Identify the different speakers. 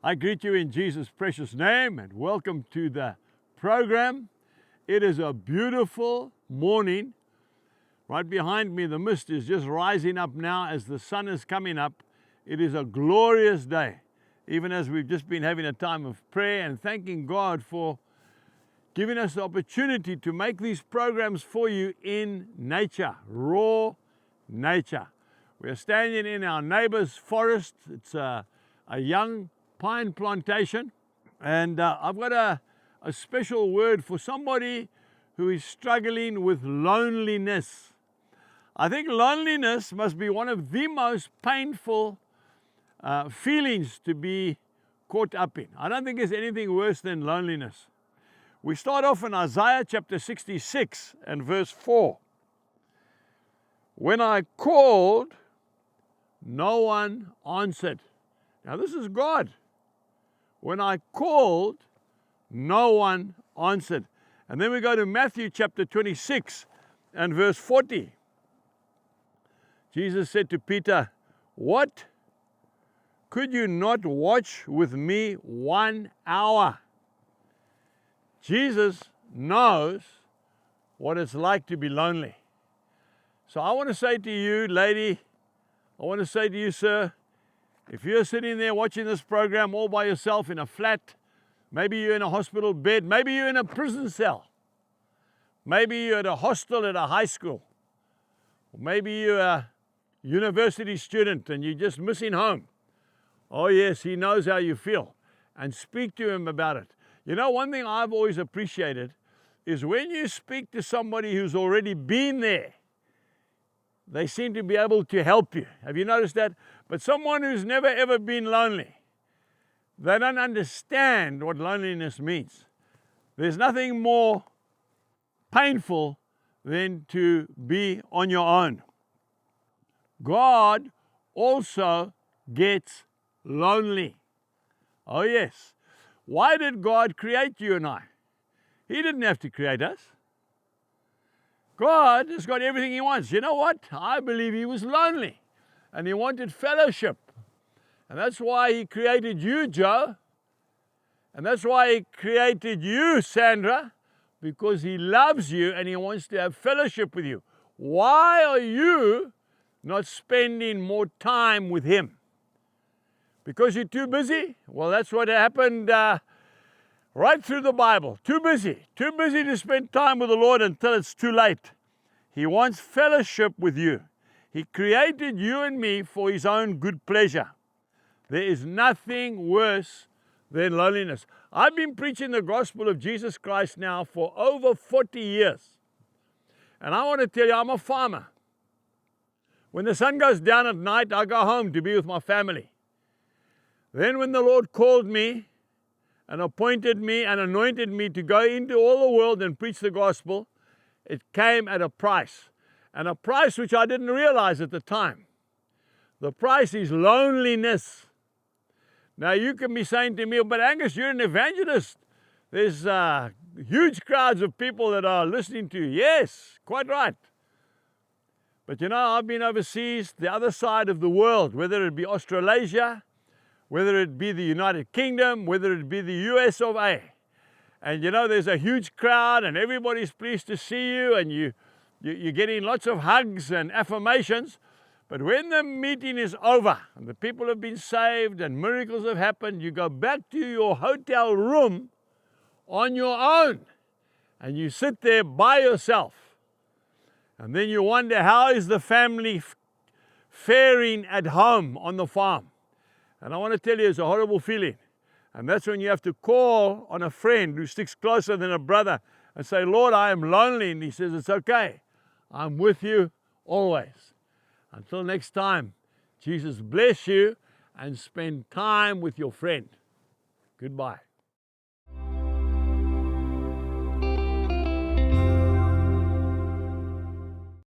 Speaker 1: I greet you in Jesus' precious name and welcome to the program. It is a beautiful morning. Right behind me, the mist is just rising up now as the sun is coming up. It is a glorious day, even as we've just been having a time of prayer and thanking God for giving us the opportunity to make these programs for you in nature, raw nature. We're standing in our neighbor's forest. It's a young pine plantation, and I've got a special word for somebody who is struggling with loneliness. I think loneliness must be one of the most painful feelings to be caught up in. I don't think there's anything worse than loneliness. We start off in Isaiah chapter 66 and verse 4. When I called, no one answered. Now this is God. When I called, no one answered. And then we go to Matthew chapter 26 and verse 40. Jesus said to Peter, "What? Could you not watch with me 1 hour?" Jesus knows what it's like to be lonely. So I want to say to you, lady, I want to say to you, sir, if you're sitting there watching this program all by yourself in a flat, maybe you're in a hospital bed, maybe you're in a prison cell, maybe you're at a hostel at a high school, or maybe you're a university student and you're just missing home. Oh yes, he knows how you feel, and speak to him about it. You know, one thing I've always appreciated is when you speak to somebody who's already been there, they seem to be able to help you. Have you noticed that? But someone who's never ever been lonely, they don't understand what loneliness means. There's nothing more painful than to be on your own. God also gets lonely. Oh yes. Why did God create you and I? He didn't have to create us. God has got everything he wants. You know what? I believe he was lonely and he wanted fellowship. And that's why he created you, Joe. And that's why he created you, Sandra, because he loves you and he wants to have fellowship with you. Why are you not spending more time with him? Because you're too busy? Well, that's what happened right through the Bible. Too busy to spend time with the Lord until it's too late. He wants fellowship with you. He created you and me for his own good pleasure. There is nothing worse than loneliness. I've been preaching the gospel of Jesus Christ now for over 40 years. And I want to tell you, I'm a farmer. When the sun goes down at night, I go home to be with my family. Then when the Lord called me and appointed me and anointed me to go into all the world and preach the gospel, it came at a price, and a price which I didn't realize at the time. The price is loneliness. Now you can be saying to me, but Angus, you're an evangelist. There's huge crowds of people that are listening to you. Yes, quite right. But you know, I've been overseas, the other side of the world, whether it be Australasia, whether it be the United Kingdom, whether it be the US of A. And you know, there's a huge crowd and everybody's pleased to see you and you're getting lots of hugs and affirmations. But when the meeting is over and the people have been saved and miracles have happened, you go back to your hotel room on your own and you sit there by yourself. And then you wonder, how is the family faring at home on the farm? And I want to tell you, it's a horrible feeling. And that's when you have to call on a friend who sticks closer than a brother and say, Lord, I am lonely. And he says, it's okay. I'm with you always. Until next time, Jesus bless you and spend time with your friend. Goodbye.